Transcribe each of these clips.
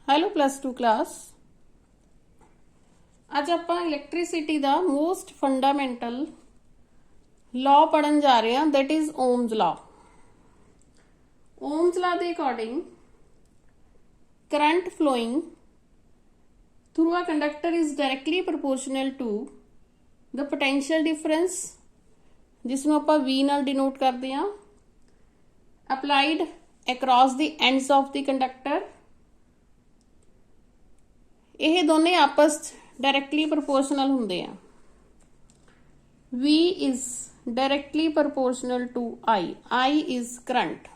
Hello +2 class. ਅੱਜ ਆਪਾਂ electricity ਦਾ ਮੋਸਟ ਫੰਡਾਮੈਂਟਲ ਲਾਅ ਪੜਨ ਜਾ ਰਹੇ ਹਾਂ, that is Ohm's law. Ohm's law ਦੇ according current flowing through a conductor is directly proportional to the potential difference, जिसनों ਆਪਾਂ V ਨਾਲ डिनोट करते हैं, applied across the ends of the conductor। ਇਹ ਦੋਨੇ आपस डायरेक्टली प्रोपोर्शनल होंगे हैं। V is directly proportional to I is current,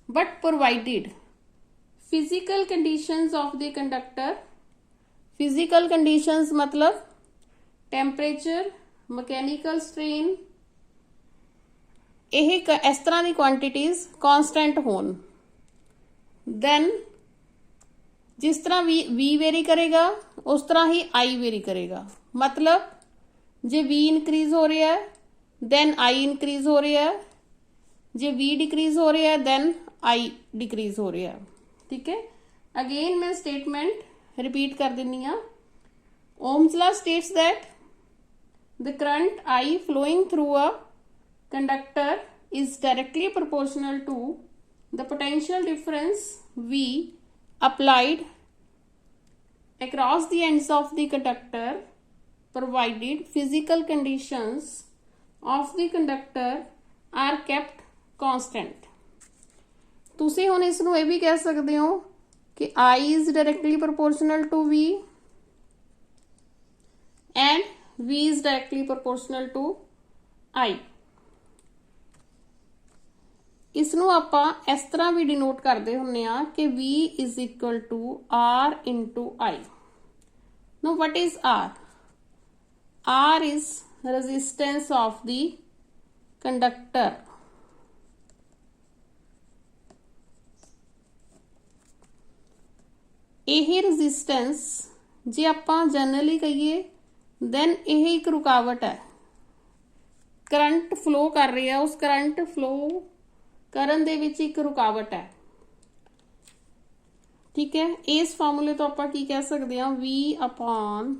but provided physical conditions of the conductor, physical conditions मतलब temperature, mechanical strain, ਇਹ इस तरह की quantities constant होन, then जिस तरह V वेरी करेगा उस तरह ही I वेरी करेगा। मतलब जे V इंक्रीज हो रहा है then I इंक्रीज हो रहा है, जे V डिक्रीज हो रहा है then I डिक्रीज हो रहा है। ठीक है, अगेन मैं स्टेटमेंट रिपीट कर देनी हाँ। Ohm's law states that the current I flowing through a conductor is directly proportional to the potential difference V applied across the ends of the conductor, provided physical conditions of the conductor are kept constant। तुसी हुण इस नूं ये भी कह सकते हो कि I is directly proportional to V and V is directly proportional to I। इसनों आपां इस तरह भी डिनोट करते हुन्ने आ कि V is equal to R into I। Now what is R? R is resistance of the conductor। यह resistance जे आपां generally कहिए then यह एक रुकावट है, करंट फ्लो कर रही है, उस करंट फ्लो करन दे विच एक रुकावट है। ठीक है, इस फार्मूले तो आप की कह सकते हैं V upon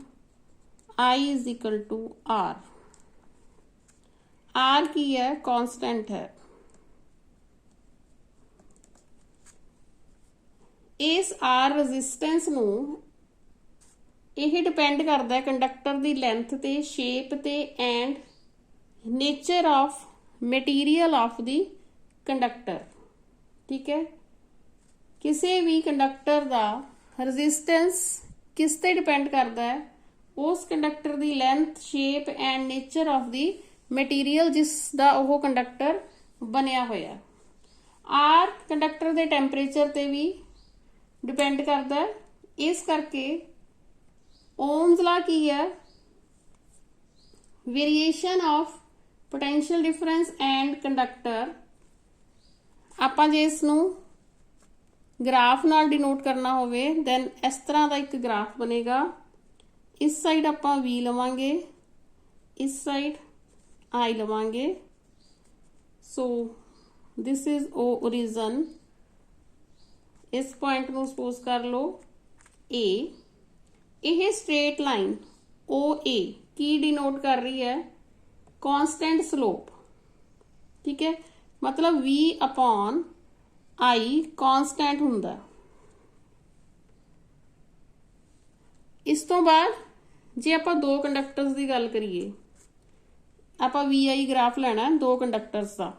I is equal to R। R की है कांस्टेंट है। इस R रेजिस्टेंस नू यह डिपेंड करता है कंडक्टर की लेंथ ते, शेप ते and nature of material of the conductor. ठीक है, किसी भी कंडक्टर का रजिस्टेंस किस ते डिपेंड करता है? उस कंडक्टर की length, shape and nature of the material जिसका वो कंडक्टर बनया होया। आर कंडक्टर के टैंपरेचर ते भी डिपेंड करता है। इस करके ओम्स लॉ की है, variation of potential difference and conductor. ਆਪਾਂ ਜੇ ਇਸ ਨੂੰ ग्राफ नाल डिनोट करना होवे दैन इस तरह का एक ग्राफ बनेगा। इस साइड ਆਪਾਂ V लवांगे, इस साइड I लवांगे। So this is O origin. इस पॉइंट ਨੂੰ सपोज कर लो A। यह स्ट्रेट लाइन OA की डिनोट कर रही है? Constant slope. ठीक है, मतलब V अपॉन I कांस्टेंट हुंदा। इस तो बाद जे आपां दो कंडक्टर्स की गल करिए, आपां VI ग्राफ लेना है दो कंडक्टर्स का।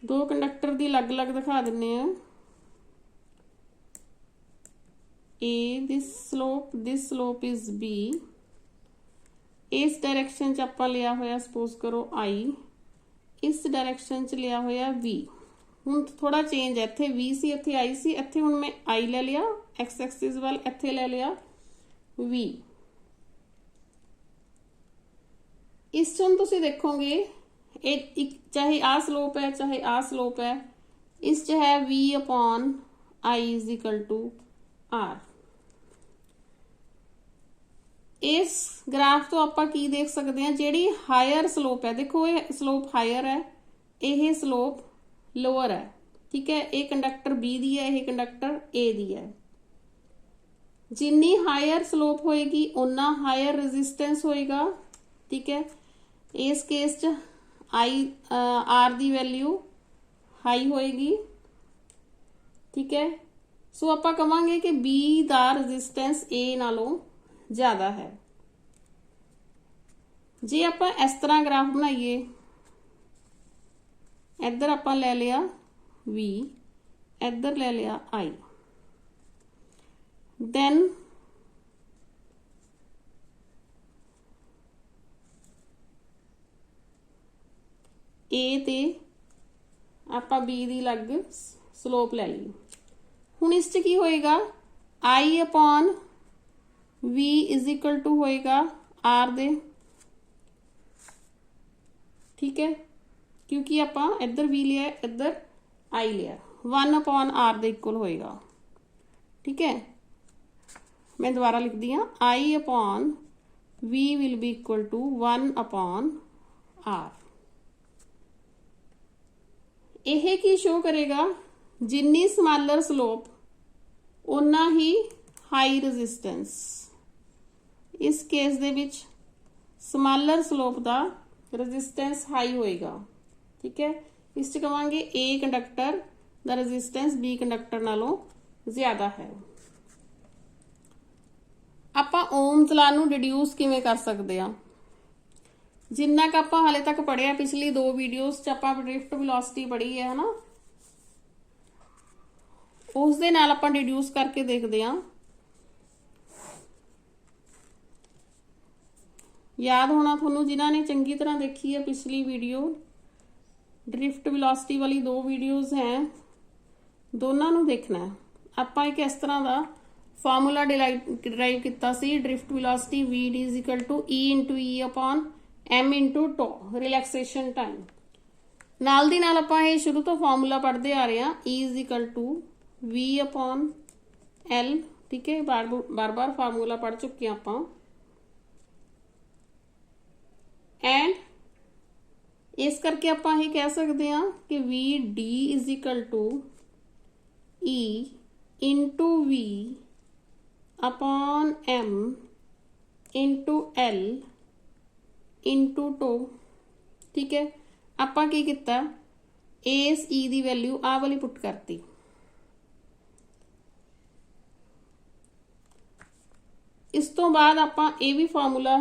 दो कंडक्टर की अलग अलग दिखा दिन्ने आ। A this slope is B। इस डायरेक्शन च आपां लिया होया सपोज करो I, इस डायरेक्शन च लिया होया V। हुण थोड़ा चेंज है, इत्थे V सी इत्थे I सी, इत्थे हुण मैं I ले लिया एक्स एक्सिस वाल, इत्थे ले लिया V। इस चों तुसीं देखोगे एक चाहे आ स्लोप है चाहे आ स्लोप है, इस च है V upon I is equal to R। इस ग्राफ तो ਆਪਾਂ ਕੀ देख सकते हैं, ਜਿਹੜੀ हायर स्लोप है, देखो ये स्लोप हायर है, ਇਹ स्लोप लोअर है, ठीक है। ये कंडक्टर बी दी है, ये कंडक्टर ए दी है। जिन्नी हायर स्लोप होएगी उन्ना हायर रेजिस्टेंस होएगा, ठीक है। इस केस च आई आर दी वैल्यू हाई होएगी, ठीक है। सो आपां कवांगे कि बी दा रेजिस्टेंस ए नालों ज़्यादा है। जे आपां इस तरह ग्राफ बनाइए, इधर आपां ले लिया V, इधर ले लिया I, then A ते आपां B दी अलग स्लोप ले ली। हुण इस च की होएगा, I upon V is equal to होएगा R दे, ठीक है, क्योंकि आपां इधर V लिया, इधर I लिया, 1 अपॉन R दे इक्वल होएगा, ठीक है। मैं दोबारा लिख दी हाँ, I upon V will be equal to 1 upon R। यह की शो करेगा, जिन्नी स्मॉलर स्लोप उन्ना ही हाई रेजिस्टेंस। इस केस दे विच स्मॉलर स्लोप दा रेजिस्टेंस हाई होएगा, ठीक है। इस च कहांगे ए कंडक्टर दा रेजिस्टेंस बी कंडक्टर नालों ज्यादा है। आपां ओम्स लॉ नूं डिड्यूस किवें कर सकते हैं, जिन्ना क आपां हाले तक पढ़िया, पिछली 2 वीडियोस च आपां ड्रिफ्ट वेलोसिटी पढ़ी है ना, उस दे नाल आपां डिड्यूस करके देखते हैं। याद होना थोनों जिन्हां ने चंगी तरह देखी है पिछली वीडियो, ड्रिफ्ट वेलोसिटी वाली 2 वीडियोस हैं, दोनों नूं देखना है। आपां एक इस तरह का फार्मूला डिराइव किया सी, drift velocity V D is equal to E into E upon M into tau relaxation time. नाल दी नाल आपां ये शुरू तो फार्मूला पढ़ते आ रहे हैं, E is equal to V upon L, ठीक है। बार बार फार्मूला पढ़ चुके हैं आपां। एंड इस करके आपां ये कह सकते हैं कि V D is equal to E into V upon M into L into tau, ठीक है। आपां की किता, इस ई दी वैल्यू आ वाली पुट करती। इस तो बाद आपां ये भी फार्मूला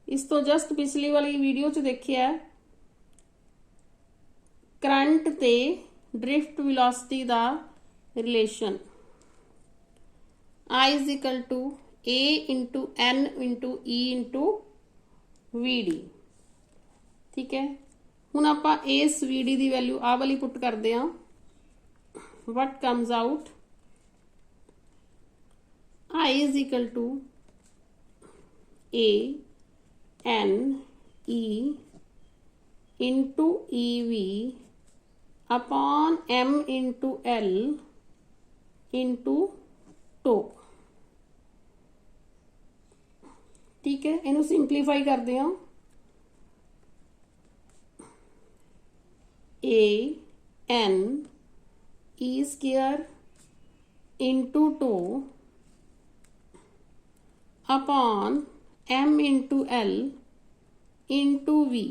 इस तो जस्ट पिछली वाली वीडियो च देखिया, करंट ते ड्रिफ्ट वेलोसिटी दा relation, I is equal to A into N into E into V D, ठीक है। हुण आपां इस वी डी दी वैल्यू आ वाली पुट करते हैं। What comes out, I is equal to A N E into E V upon M into L into tau, ठीक है। इनू सिंपलीफाई करते हैं, A N E square into tau upon M into L into we.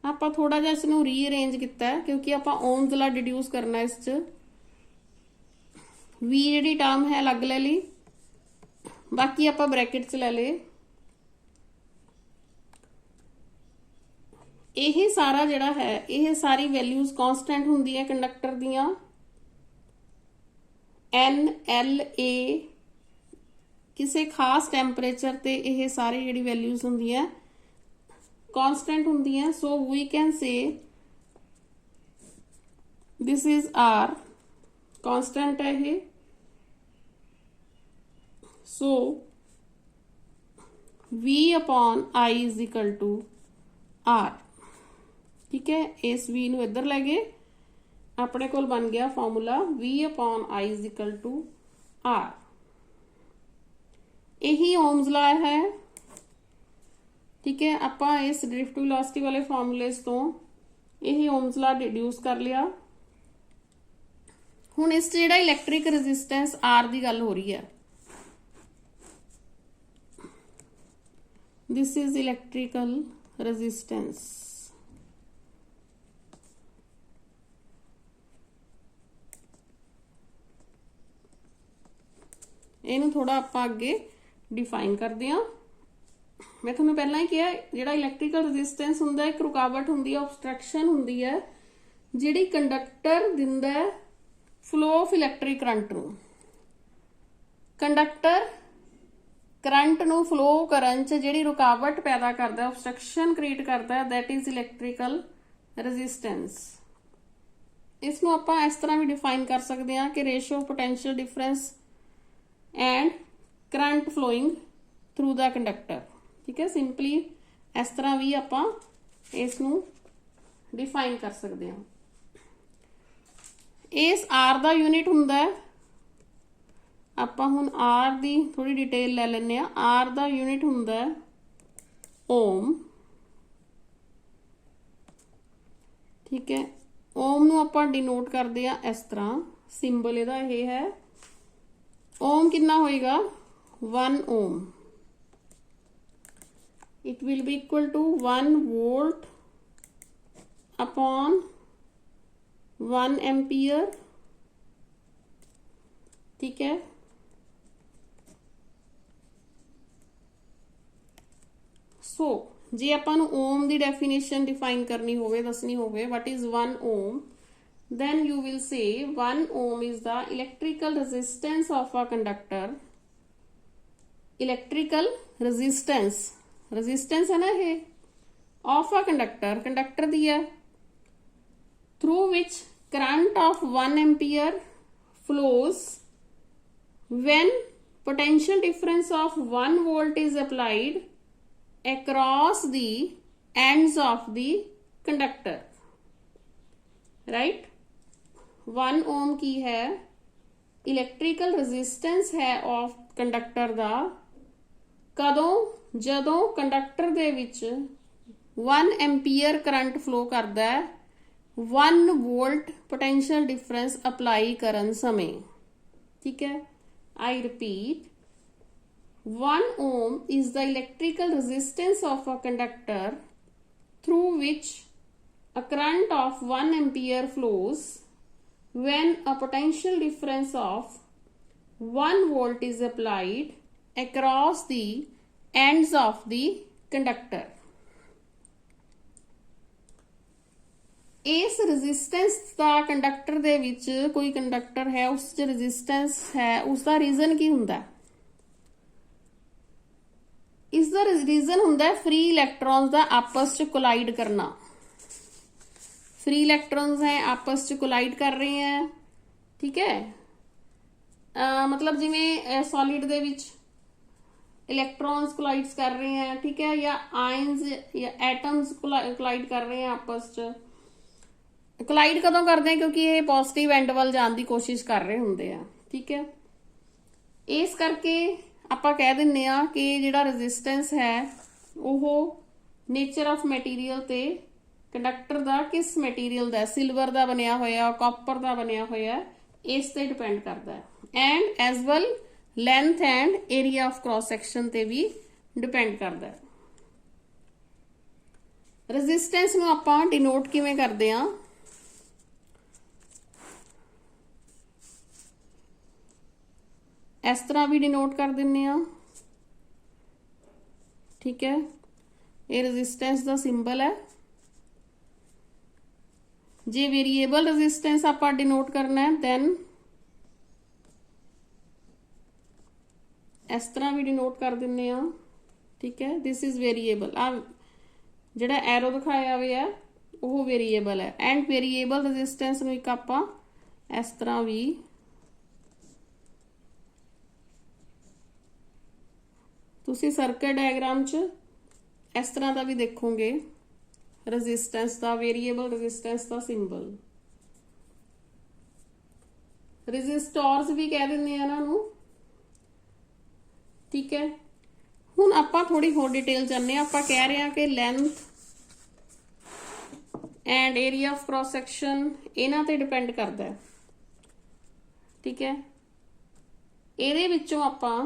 आपां थोड़ा जिहा इसनूं rearrange किया है, क्योंकि आपां ओम्स लॉ डिड्यूस करना। इस च वी जिहड़ी टर्म है अलग ले ली, बाकी आपां ब्रैकेट च ले ले। यह सारा जिहड़ा है, यह सारी वैल्यूज कॉन्स्टेंट हुंदी है कंडक्टर दियां। एन एल ए किसी खास टैंपरेचर ते यह सारी जिहड़ी वैल्यूज हुंदी है कॉन्स्टेंट हुंदी है। So we can say this is R, constant है ये। So V upon I is equal to R, ठीक है। इस V नूं इधर ले गए, अपने कोल बन गया formula V upon I is equal to R. यही ओम्स लॉ है, ठीक है। आपां इस ड्रिफ्ट वेलोसिटी वाले फॉर्मूलेस तो यही ओम्स लॉ डिड्यूस कर लिया। हुण इस जिहड़ा इलैक्ट्रिक रजिस्टेंस आर की गल हो रही है, दिस इज इलैक्ट्रिकल रजिस्टेंस। इनू थोड़ा आपां अगे डिफाइन करते हैं। मैं तुहानूं पहलां ही कहा, जिहड़ा इलैक्ट्रिकल रजिस्टेंस हुंदा है, एक रुकावट हुंदी है, ऑबस्ट्रक्शन हुंदी है, जिहड़ी कंडक्टर दिंदा है फ्लो ऑफ इलैक्ट्रिक करंट नूं। कंडक्टर करंट नूं फ्लो करन च जिहड़ी रुकावट पैदा करदा है, ऑबस्ट्रक्शन क्रिएट करदा है, दैट इज इलैक्ट्रिकल रजिस्टेंस। इसनूं आपां इस तरह भी डिफाइन कर सकते हैं कि ratio of potential difference and current flowing through the conductor, ठीक है। सिंपली इस तरह भी आपां इसनूं डिफाइन कर सकते हैं। इस आर दा यूनिट हुंदा है, आपां हुण आर दी थोड़ी डिटेल ले लैंदे आ। आर दा यूनिट हुंदा है ओम, ठीक है। ओम नूं आपां डिनोट करदे आ इस तरह, सिंबल इहदा ये है। ओम कितना होएगा 1 ओम, it will be equal to 1 volt upon 1 ampere, ठीक है। सो जे आपां नूं ओम दी डेफिनेशन डिफाइन करनी होवे, दसनी होवे what is 1 ohm, then you will say 1 ohm is the electrical resistance of a conductor। electrical resistance, resistance है ना ये, of a conductor, conductor दी है, through which current of 1 ampere flows when potential difference of 1 volt is applied across the ends of the conductor, right। 1 ओम की है electrical resistance है of conductor दा, कदों जदों कंडक्टर दे विच 1 एम्पीयर करंट फ्लो करदा है 1 volt potential difference apply करन समय, ठीक है। I repeat, 1 ohm is the electrical resistance of a conductor through which a current of 1 ampere flows when a potential difference of 1 volt is applied across the ends of the conductor। इस resistance का conductor दे विच कोई conductor है, उस च resistance है, उसका reason की हुंदा है? इसका रीजन हुंदा है फ्री इलैक्ट्रॉन्स का आपस च कोलाइड करना। फ्री इलैक्ट्रॉन्स हैं आपस च कोलाइड कर रहे हैं, ठीक है। मतलब जिवें सॉलिड दे विच इलैक्ट्रॉन्स कोलाइड्स कर रहे हैं, ठीक है, या आयन्स या एटम्स कोलाइड कर रहे हैं आपस च। कोलाइड कदों करते हैं? क्योंकि ये पॉजिटिव एंड वाल जाने की कोशिश कर रहे होंगे हैं, ठीक है। इस करके आपां कह दिंदे आ कि जिहड़ा रेजिस्टेंस है वो नेचर ऑफ मैटीरियल ते कंडक्टर दा किस मैटीरियल दा, सिल्वर दा बनिया होया, कॉपर दा बनिया होया, इस ते डिपेंड करता है। And as well length and area of cross section ते भी डिपेंड करता है। रेजिस्टेंस नूं आपां डिनोट किवें करदे आ? इस तरह भी डिनोट कर दिन्ने आ, ठीक है। ये रेजिस्टेंस दा सिंबल है। जे वेरीएबल रेजिस्टेंस आपां डिनोट करना है दैन इस तरह भी डिनोट कर दिन्ने आ, ठीक है। दिस इज वेरीएबल, आ जिहड़ा एरो दिखाया हुआ है वो वेरीएबल है। एंड वेरीएबल रेजिस्टेंस नूं इक आपां इस तरह भी तुसी सर्किट डायग्राम च इस तरह का भी देखोगे, रेजिस्टेंस का वेरीएबल रेजिस्टेंस का सिंबल। रेजिस्टोर्स भी कह दिंदे आ इन्हां नूं, ठीक है। हुण आपां थोड़ी होर डिटेल जाने, आपां कह रहे हैं कि length and area of cross section इन्हां ते डिपेंड करता है, ठीक है। ਇਹਦੇ ਵਿੱਚੋਂ ਆਪਾਂ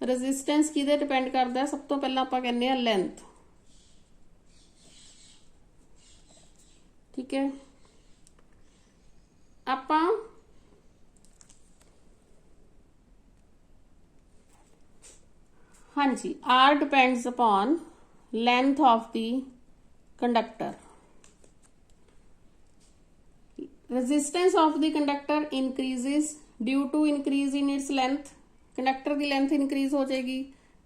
रेजिस्टेंस किहदे डिपेंड करता है, सब तो पहला आपां कहने हैं लेंथ, ठीक है। आपां हाँ जी, R depends upon length of the conductor. Resistance of the conductor increases due to increase in its length. Conductor की लेंथ इंक्रीज हो जाएगी,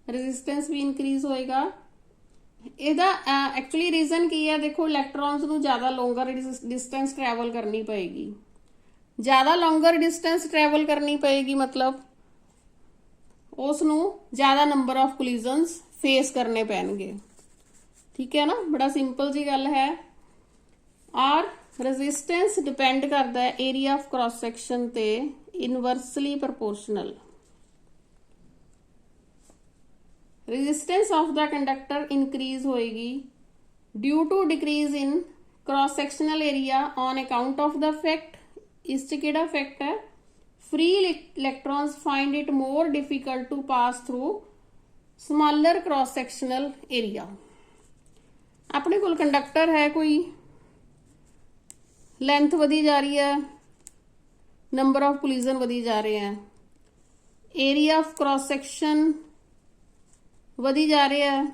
रेजिस्टेंस भी इंक्रीज होएगा। ਇਹਦਾ एक्चुअली रीजन की है, देखो इलैक्ट्रॉन्स ਨੂੰ ਜ਼ਿਆਦਾ ਲੌਂਗਰ डिस्टेंस ट्रैवल करनी पएगी, ਜ਼ਿਆਦਾ ਲੌਂਗਰ डिस्टेंस ट्रैवल करनी पएगी, मतलब ਉਸ ਨੂੰ ਜ਼ਿਆਦਾ ਨੰਬਰ ਆਫ ਕੋਲਿਜ਼ਨਸ फेस करने पैणगे, ठीक है ना। बड़ा सिंपल जी गल है। और रेजिस्टेंस डिपेंड करता है एरिया ऑफ क्रॉस सैक्शन ते inversely proportional. Resistance of the conductor increase होएगी due to decrease in cross sectional area on account of the fact, इस च केड़ा फैक्ट है, free electrons find it more difficult to pass through smaller cross sectional area. अपने कोल conductor है, कोई length वधी जा रही है, नंबर ऑफ कोलिजन वधी जा रहे हैं, एरिया ऑफ क्रॉस सैक्शन वधी जा रहा है,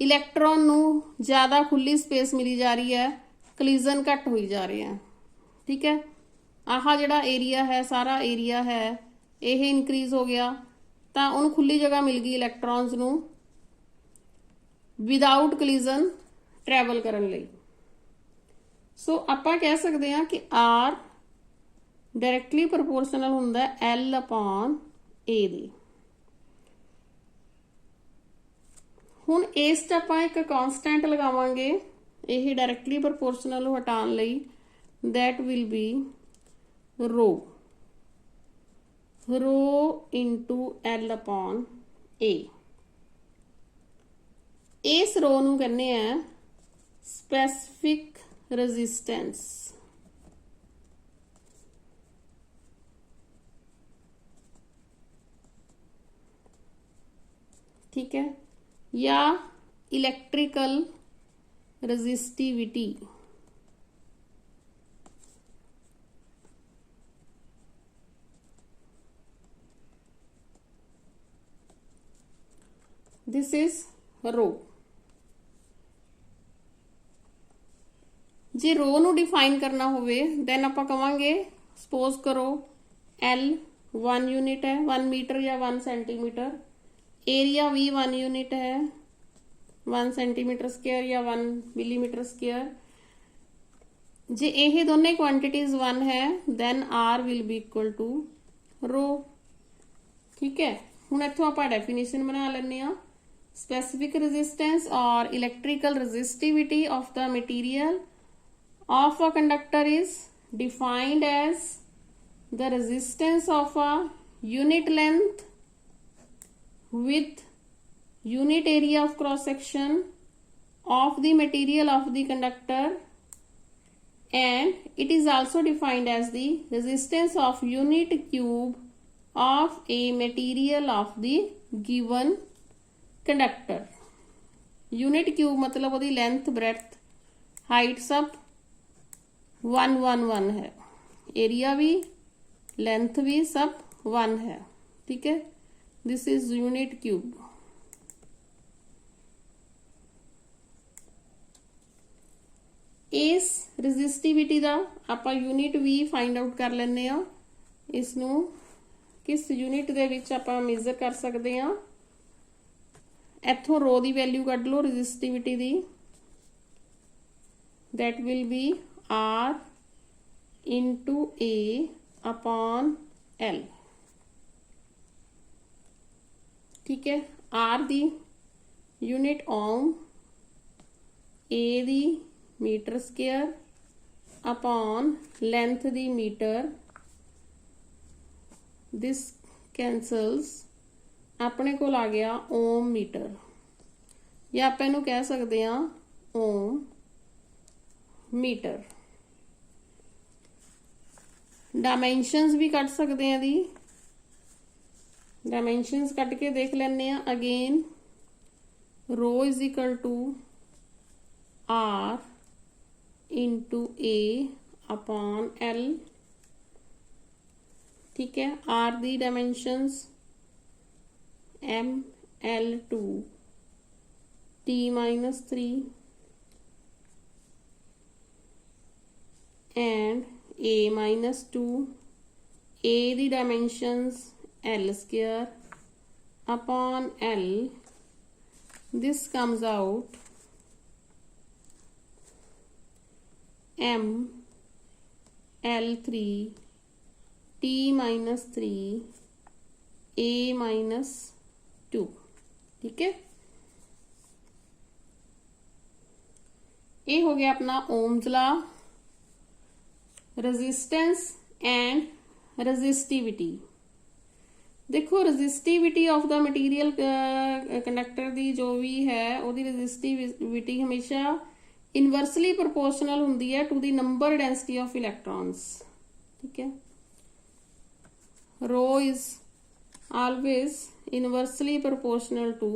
इलैक्ट्रॉन नू ज़्यादा खुली स्पेस मिली जा रही है, कोलिजन घट हुई जा रहे हैं, ठीक है। आह जिहड़ा एरिया है, सारा एरिया है, यह इनक्रीज हो गया, तो उन्होंने खुली जगह मिल गई इलैक्ट्रॉन्स नू विदाउट कोलिजन ट्रैवल करन लई। सो आपां कह सकते हैं कि आर डायरैक्टली प्रोपोर्शनल हुंदा है एल अपॉन ए दी। हुण इस च आपां एक कॉन्सटेंट लगावांगे, यह डायरैक्टली प्रोपोर्शनल हटाउण लई, that will be rho, rho into L upon A. इस रो नूं कहने हैं स्पैसिफिक रेजिस्टेंस, ठीक है, या इलेक्ट्रिकल रेजिस्टिविटी। दिस इज रो। जे रो नू डिफाइन करना होवे दैन आपां कवांगे, सपोज करो एल 1 यूनिट है, 1 मीटर या 1 सेंटीमीटर, एरिया भी 1 यूनिट है, 1 सेंटीमीटर स्क्वायर या 1 मिलीमीटर स्क्वायर। जे यह दोनों क्वांटिटीज 1 है then R will be equal to rho, ठीक है। हुण इत्थों आपां डेफिनेशन बना लैंदे आ। स्पैसिफिक रेजिस्टेंस और electrical resistivity of the material of a conductor is defined as the resistance of a unit length with unit area of cross section of the material of the conductor, and it is also defined as the resistance of unit cube of a material of the given conductor। unit cube मतलब ਉਹਦੀ length breadth height सब 1 1 1 है, area भी length भी सब 1 है, ठीक है। This is unit cube. इस रेजिस्टिविटी का आपां यूनिट भी फाइंड आउट कर लैंदे आ। इसनूं किस यूनिट दे विच आपां मेजर कर सकते हैं, इत्थों रो की वैल्यू कढ लो रेजिस्टिविटी दी, that will be R into A upon L, ठीक है। R दी यूनिट ओम, A दी मीटर स्क्वायर अपॉन लेंथ दी मीटर, दिस कैंसल्स ਆਪਣੇ ਕੋਲ ਆ ਗਿਆ ਓਮ ਮੀਟਰ, ਜਾਂ ਆਪਾਂ ਇਹਨੂੰ ਕਹਿ ਸਕਦੇ ਹਾਂ ਓਮ ਮੀਟਰ। डायमेंशंस भी कट सकते हैं दी, डायमेंशंस कट के देख लेने again. Rho is equal to R into A upon L, ठीक है। आर दी dimensions M L two T minus 3 and a minus 2, a the dimensions l square upon l, this comes out m l3 t minus 3 a minus 2, ठीक है। ये हो गया अपना Ohm's law. Resistance and resistivity, देखो resistivity of the material conductor दी जो भी है ਉਹਦੀ रेजिस्टिविटी हमेशा इनवर्सली प्रोपोर्शनल ਹੁੰਦੀ है to the number density of electrons, ठीक है। Rho is always inversely proportional to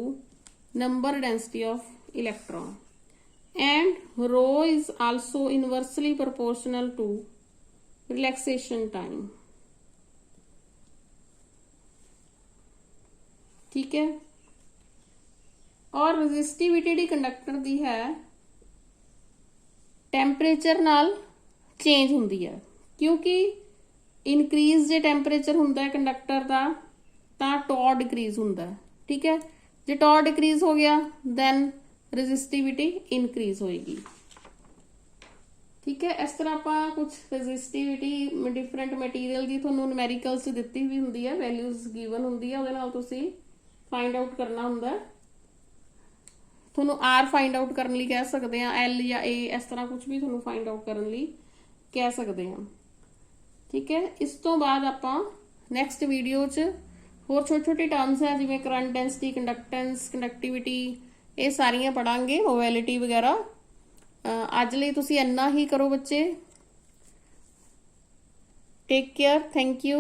number density of electron and rho is also inversely proportional to relaxation time, ठीक है। और रेजिस्टिविटी दी कंडक्टर दी है टैंपरेचर नाल चेंज हुंदी है, क्योंकि इनक्रीज जे टैंपरेचर हुंदा है कंडक्टर दा तां टॉ डिक्रीज हुंदा है, ठीक है। जे टॉ डिक्रीज हो गया दैन रेजिस्टिविटी इनक्रीज होएगी, ठीक है। इस तरह आप कुछ रेजिस्टिविटी डिफरेंट मटीरियल की थोनों न्यूमेरिकल्स दिती भी हुंदी है, वैल्यूज गिवन हुंदी है, उहदे नाल तुसी फाइंड आउट करना हुंदा है। थोनों आर फाइंड आउट करने लई कह सकते हैं, एल या ए, इस तरह कुछ भी थोनों फाइंड आउट करने लई कह सकते हैं, ठीक है। इस तो बाद आपां नैक्सट वीडियो च होर छोटी छोटी टर्म्स है जिवें करंट डेंसिटी, कंडक्टेंस, कंडक्टिविटी, ये सारियां पढ़ांगे, मोबैलिटी वगैरह। अज लई तुसीं इन्ना ही करो बच्चे। Take care, thank you.